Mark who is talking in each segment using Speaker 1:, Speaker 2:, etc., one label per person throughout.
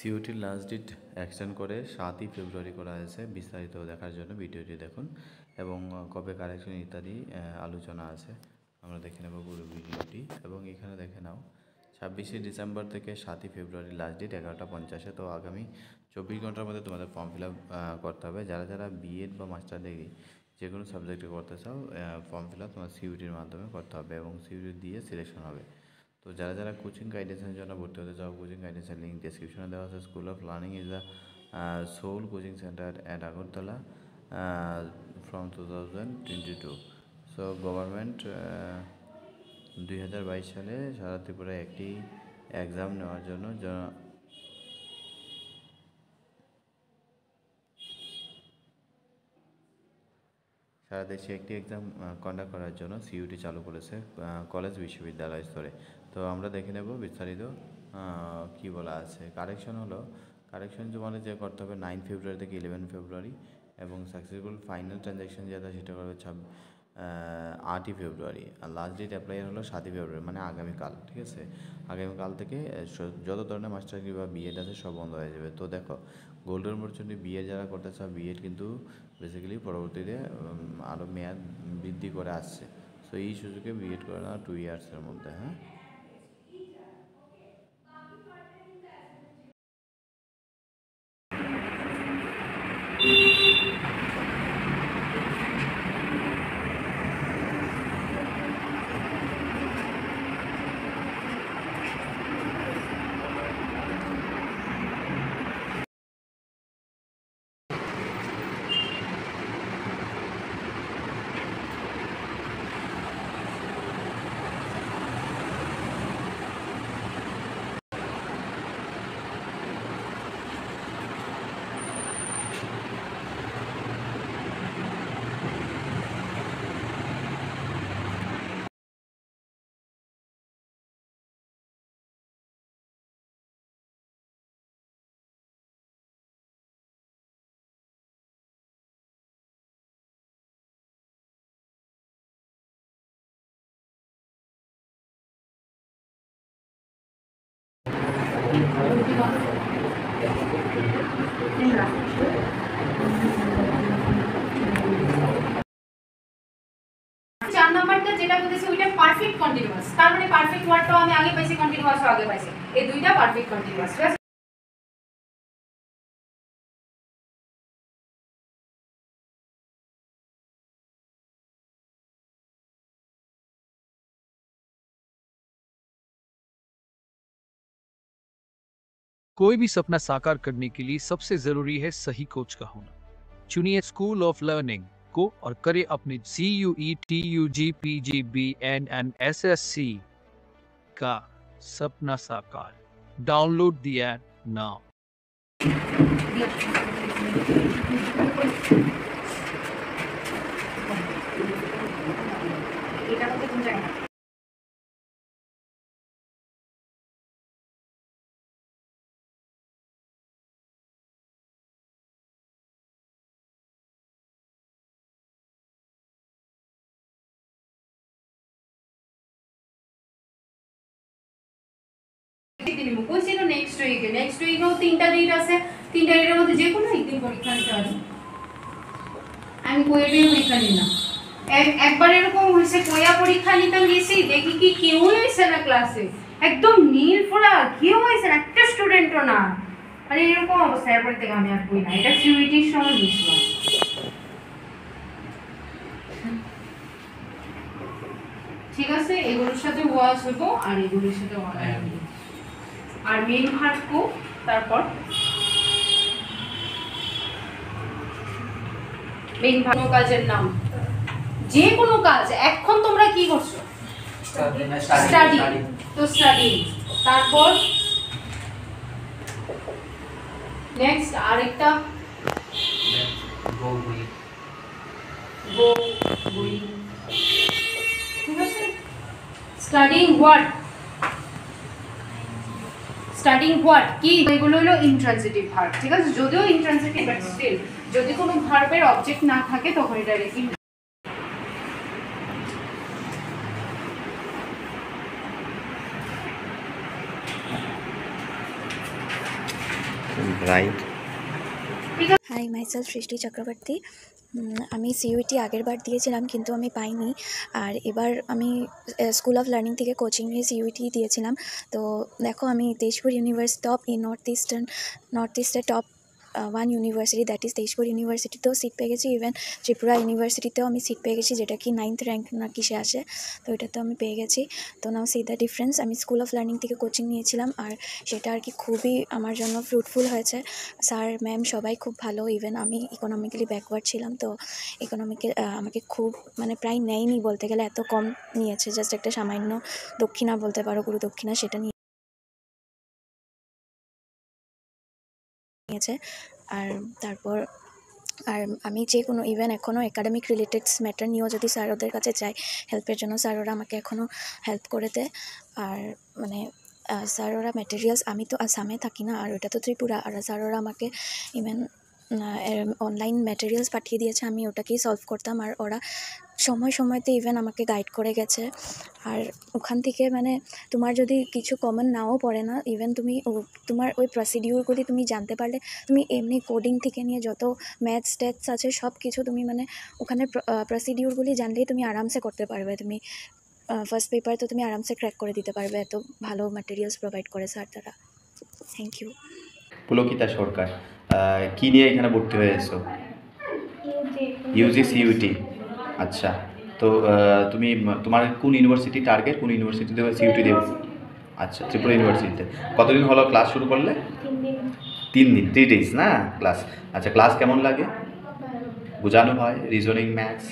Speaker 1: সিইউটির last date extend করে 7ই ফেব্রুয়ারি করা হয়েছে। বিস্তারিত দেখার জন্য ভিডিওটি দেখুন এবং কবে কারেকশন ইত্যাদি আলোচনা আছে। আমরা দেখে নেব পুরো ভিডিওটি এবং এখানে দেখে নাও 26শে ডিসেম্বর থেকে 7ই ফেব্রুয়ারি লাস্ট ডেট 11টা 50-এ। তো আগামী 24 ঘন্টার মধ্যে তোমাদের ফর্ম ফিল আপ করতে হবে। যারা যারা বিএড বা মাস্টার ডিগ্রি যে কোনো সাবজেক্টে করতে চাও ফর্ম ফিল আপ তোমার সিইউটির মাধ্যমে করতে হবে এবং সিইউটি দিয়ে সিলেকশন হবে। তো যারা যারা কোচিং গাইডেন্সের জন্য ভর্তি হতে চাও, কোচিং গাইডেন্সের লিঙ্ক ডেসক্রিপশনে দেওয়া আছে। School of learning is the sole coaching centre at Agartala from 2022। So government 2022 সালে সারা ত্রিপুরায় একটি এক্সাম নেওয়ার জন্য সারা দেশে একটি এক্সাম কন্ডাক্ট করার জন্য সিইউটি চালু করেছে কলেজ বিশ্ববিদ্যালয় স্তরে। তো আমরা দেখে নেব বিস্তারিত কি বলা আছে। কারেকশন তোমাদের যে করতে হবে 9 ফেব্রুয়ারি থেকে 11 ফেব্রুয়ারি এবং সাকসেসফুল ফাইনাল ট্রানজ্যাকশন যেটা সেটা করবে 8ই ফেব্রুয়ারি। আর লাস্ট ডেট অ্যাপ্লাই হলো 7ই ফেব্রুয়ারি, মানে আগামীকাল। ঠিক আছে, আগামীকাল থেকে যত ধরনের মাস্টার ডিগ্রি বা বিএড আছে সব বন্ধ হয়ে যাবে। তো দেখো, গোল্ডেন অপরচুনিটি বিএড যারা করতে চাও, বিএড কিন্তু বেসিক্যালি পরবর্তীতে আরও মেয়াদ বৃদ্ধি করে আসছে। সো এই সুযোগে বিএড করে না 2 ইয়ার্সের মধ্যে। হ্যাঁ,
Speaker 2: চার নাম্বারটা যেটা বলতেছি ওইটা পারফেক্ট কন্টিনিউয়াস। তার মানে পারফেক্ট ওয়ার্ডটাও আমি আগে পাইছি, কন্টিনিউয়াসও আগে পাইছি। এই দুইটা পারফেক্ট কন্টিনিউয়াস।
Speaker 3: कोई भी सपना साकार करने के लिए सबसे जरूरी है सही कोच का होना। चुनिए स्कूल ऑफ लर्निंग को और करें अपने CUET UG PGBNNSSC का सपना साकार। Download the app now.
Speaker 2: Next উইকেও 3টা ডেট আছে। 3টা ডেটের মধ্যে যে কোনো একদিন পরীক্ষা নিতে হবে। আমি কোয়েটের পরীক্ষা নিলাম। একবার এরকম হয়েছে, কোয়া পরীক্ষা নিতাম গেছি, দেখি কি কেউ হয়েছে না ক্লাসে, একদম নীল ফোড়া, কেউ হয়েছে না, একটা স্টুডেন্টও না। মানে এরকম অবস্থা। এরপর থেকে আমি আর কই না। এটা সিইউটির সময় বুঝলাম। ঠিক আছে, এগুলোর সাথে ওয়াজ হইব আর এগুলোর সাথে ওয়াজ হইব। আর মেইন ভার্ব কো, তারপর মেইন ভার্ব কাজের নাম, যে কোনো কাজ। এখন তোমরা কি করছো? স্টাডি। তো স্টাডি, তারপর নেক্সট আরেকটা গো গোয়িং। ঠিক আছে, স্টাডিং হোয়াট, স্টাডিং হোয়াট কি, এগুলো হলো ইন্ট্রান্সিটিভ ভার্ব। ঠিক আছে, যদিও ইন্ট্রান্সিটিভ বাট স্টিল যদি কোনো ভার্বের অবজেক্ট না থাকে তখন এটা রেখে
Speaker 1: রাইট।
Speaker 4: হাই, মাইসেলফ সৃষ্টি চক্রবর্তী। আমি সিইউটি আগের বার দিয়েছিলাম কিন্তু আমি পাইনি। আর এবার আমি স্কুল অফ লার্নিং থেকে কোচিং নিয়ে সিইউটি দিয়েছিলাম। তো দেখো, আমি Tezpur university top in north ইস্টের top one university, that is Tezpur ইউনিভার্সিটিতেও সিট পেয়ে গেছি। ইভেন ত্রিপুরা ইউনিভার্সিটিতেও আমি সিট পেয়ে গেছি, যেটা কি 9th র্যাঙ্ক না কিসে আসে। তো এটাতেও আমি পেয়ে গেছি। তো নাও সি দ্য ডিফারেন্স। আমি স্কুল অফ লার্নিং থেকে কোচিং নিয়েছিলাম, আর সেটা আর কি খুবই আমার জন্য ফ্রুটফুল হয়েছে। স্যার ম্যাম সবাই খুব ভালো। ইভেন আমি ইকোনমিক্যালি ব্যাকওয়ার্ড ছিলাম, তো আমাকে খুব মানে প্রায় নেয়নি বলতে গেলে, এত কম নিয়েছে। জাস্ট একটা সামান্য দক্ষিণা বলতে পারো, গুরু দক্ষিণা, সেটা নিয়েছে। আর তারপর আমি যে কোনো ইভেন এখনও একাডেমিক রিলেটেডস ম্যাটার নিয়েও যদি স্যার ওদের কাছে যাই হেল্পের জন্য, স্যার ওরা আমাকে এখনও হেল্প করে দেয়। আর মানে স্যার ওরা ম্যাটেরিয়ালস, আমি তো আসামে থাকি না, আর ওটা তো ত্রিপুরা, আর স্যার ওরা আমাকে ইভেন অনলাইন ম্যাটেরিয়ালস পাঠিয়ে দিয়েছে, আমি ওটাকেই সলভ করতাম। আর ওরা সময়তে ইভেন আমাকে গাইড করে গেছে। আর ওখান থেকে মানে তোমার যদি কিছু কমন নাও পড়ে না, ইভেন তুমি তোমার ওই প্রসিডিউরগুলি তুমি জানতে পারলে, তুমি এমনি কোডিং থেকে নিয়ে যত ম্যাথস ট্যাথস আছে সব কিছু তুমি মানে ওখানে প্রসিডিউরগুলি জানলেই তুমি আরামসে করতে পারবে। তুমি ফার্স্ট পেপার তো তুমি আরামসে ক্র্যাক করে দিতে পারবে, এত ভালো ম্যাটেরিয়ালস প্রোভাইড করে স্যার তারা। Thank you.
Speaker 1: পুলকিতা সরকার, কি নিয়ে এখানে ভর্তি হয়েছো? UG CUET. আচ্ছা, তো তুমি তোমার কোন ইউনিভার্সিটি টার্গেট, কোন ইউনিভার্সিটিতে সিইউটি দেবে? আচ্ছা, ত্রিপুরা ইউনিভার্সিটিতে। কতদিন হলো ক্লাস শুরু করলে? 3 দিন, 3 ডেজ না ক্লাস? আচ্ছা, ক্লাস কেমন লাগে? বোঝানো হয় রিজনিং, ম্যাথস?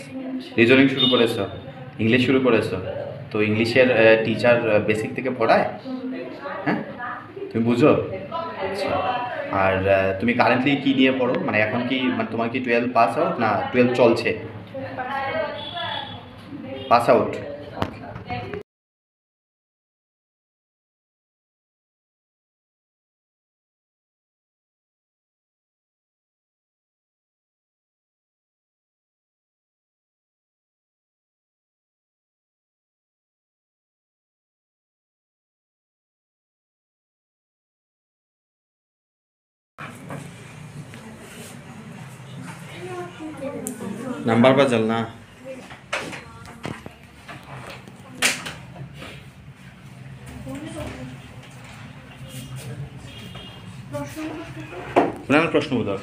Speaker 1: রিজনিং শুরু করেছো, ইংলিশ শুরু করেছো? তো ইংলিশের টিচার বেসিক থেকে পড়ায়? হ্যাঁ, তুমি বুঝো? আচ্ছা, আর তুমি কারেন্টলি কী নিয়ে পড়ো, মানে এখন কি মানে তোমার কি 12 পাস আউট না 12 চলছে? Pass out. नंबर पर चलना। প্রশ্ন উত্তর,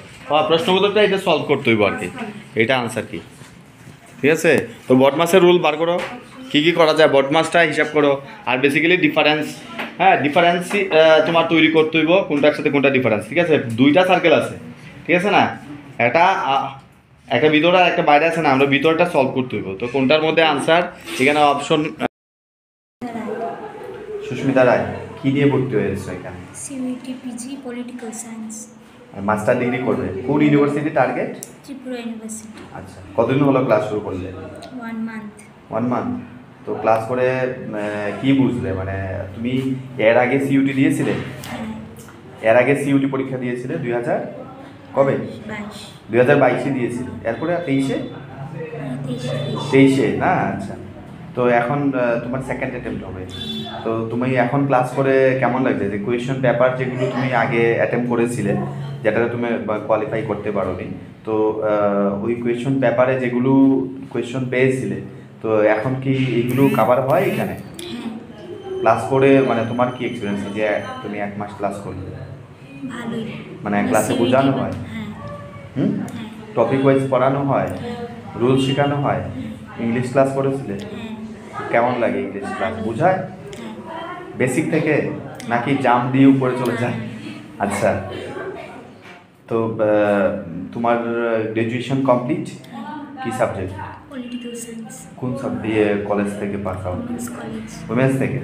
Speaker 1: প্রশ্ন উত্তরটা এটা সলভ করতে হইব আর কি, এটা আনসার কি, ঠিক আছে? তো বটমাসের রুল বার করো, কী কী করা যায় বটমাসটা হিসাব করো। আর বেসিক্যালি ডিফারেন্স, হ্যাঁ ডিফারেন্সই তোমার তৈরি করতে হইব, কোনটার সাথে কোনটা ডিফারেন্স, ঠিক আছে? 2টা সার্কেল আছে, ঠিক আছে না? একটা ভিতরে আর একটা বাইরে আছে না, আমরা ভিতরটা সলভ করতে হইব। তো কোনটার মধ্যে আনসার, এখানে অপশন। সুস্মিতা রায়, কী নিয়ে ভর্তি হয়েছে এখানে?
Speaker 5: CUET PG political science.
Speaker 1: Master degree করবে কোন ইউনিভার্সিটি টার্গেট?
Speaker 5: ত্রিপুরা ইউনিভার্সিটি।
Speaker 1: আচ্ছা, কতদিন হলো ক্লাস শুরু করলে?
Speaker 5: 1 মান্থ।
Speaker 1: 1 মান্থ। তো ক্লাস করে কি বুঝলে, মানে তুমি এর আগে সিইউটি দিয়েছিলে? এর আগে সিইউটি পরীক্ষা দিয়েছিলে 2000 কবে? 2022 দিয়েছিলে, এরপরে 23 না? আচ্ছা, তো এখন তোমার সেকেন্ড অ্যাটেম্প্ট হবে। তো তুমি এখন ক্লাস করে কেমন লাগছে, যে কোয়েশ্চন পেপার যেগুলো তুমি আগে অ্যাটেম্প্ট করেছিলে যেটাতে তুমি কোয়ালিফাই করতে পারোনি, তো ওই কোয়েশ্চন পেপারে যেগুলো কোয়েশ্চন পেয়েছিলে, তো এখন কি এগুলো কাভার হয় এখানে ক্লাস করে? মানে তোমার কি এক্সপিরিয়েন্স যে তুমি 1 মাস ক্লাস করলে?
Speaker 5: ভালোই,
Speaker 1: মানে ক্লাসে বোঝানো হয়,
Speaker 5: হ্যাঁ।
Speaker 1: টপিক ওয়াইজ পড়ানো হয়, রুলস শেখানো হয়? ইংলিশ ক্লাস করেছিলে? কেমন লাগে ইংলিশ ক্লাস? বোঝায় বেসিক থেকে নাকি জাম্প দিয়ে উপরে চলে যায়? আচ্ছা, তো তোমার গ্র্যাজুয়েশন কমপ্লিট, কি সাবজেক্ট?
Speaker 5: Political science.
Speaker 1: কোন সাবজেক্ট কলেজ থেকে পাস আউট?
Speaker 5: কলেজ।
Speaker 1: উইমেন্স থেকে।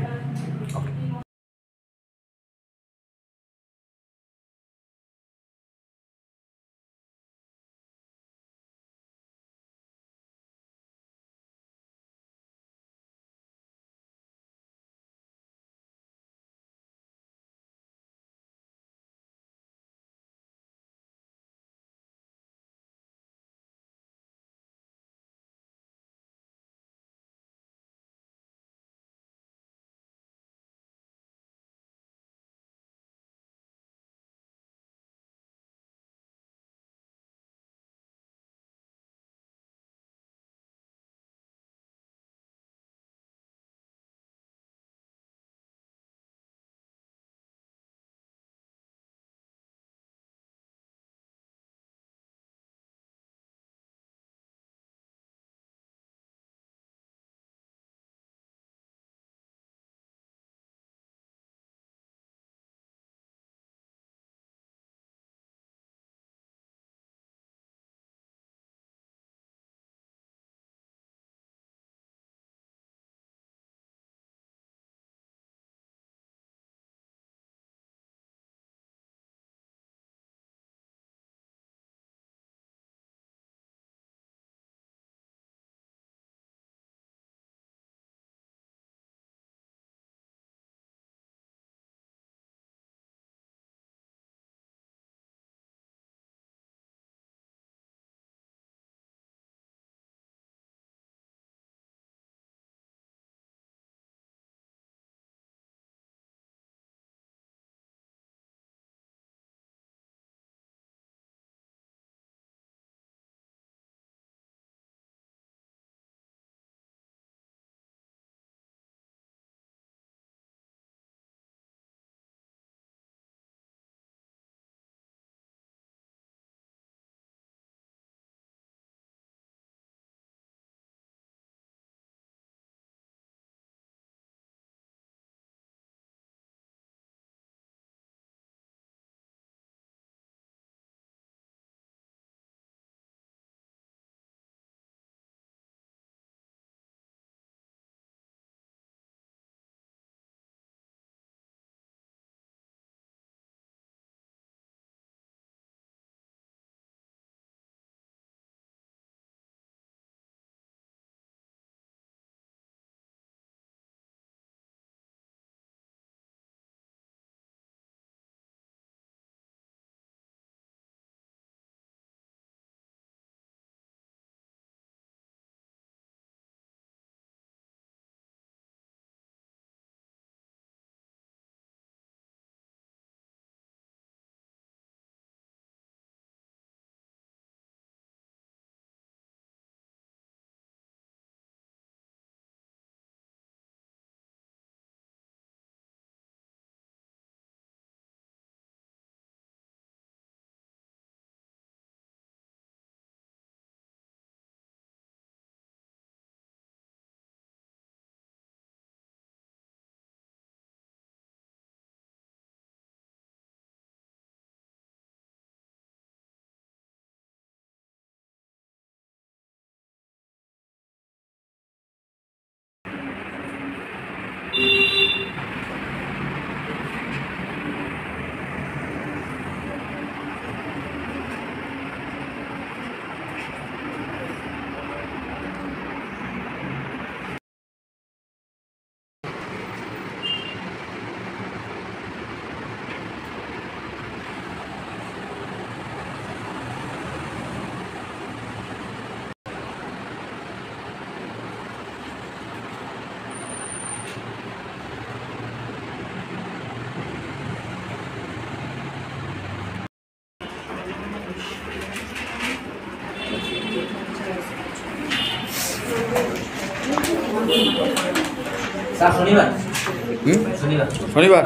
Speaker 1: শনিবার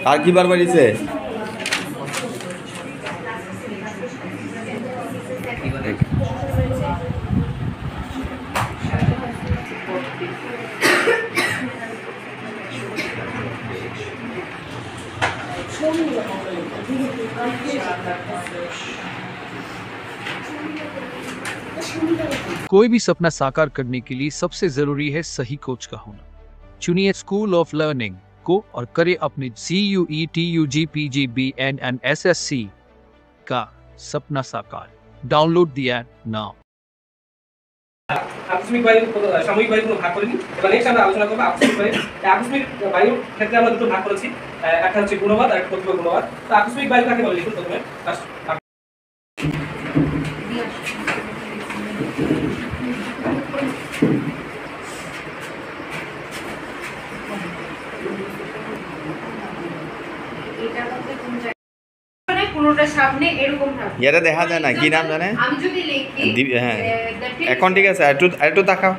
Speaker 1: আর কি বার বাড়িছে?
Speaker 3: कोई भी सपना साकार करने के लिए सबसे जरूरी है सही कोच का होना। चुनिए स्कूल ऑफ लर्निंग को और करें अपने CUET UGPGBN and SSC का सपना साकार। Download the app now.
Speaker 6: আকস্মিক বায়ু সাময়িক বায়ু ভাগ করিনি। এবার নেক্সট আমরা আলোচনা করব আকস্মিক বায়ু। আকস্মিক বায়ুর ক্ষেত্রে আমরা দুটো ভাগ করেছি, একটা হচ্ছে গুণবাদ আর একটা প্রতিকূল গুণবাদ। তো আকস্মিক বায়ু কাকে বলে লিখুন প্রথমে।
Speaker 2: পুরোটা সামনে এরকম থাকবে।
Speaker 1: এটা দেখা যায় না, কি নাম জানে?
Speaker 2: আমি যদি লিখি
Speaker 1: হ্যাঁ
Speaker 2: that is-
Speaker 1: এখন ঠিক আছে, একটু তাকাও।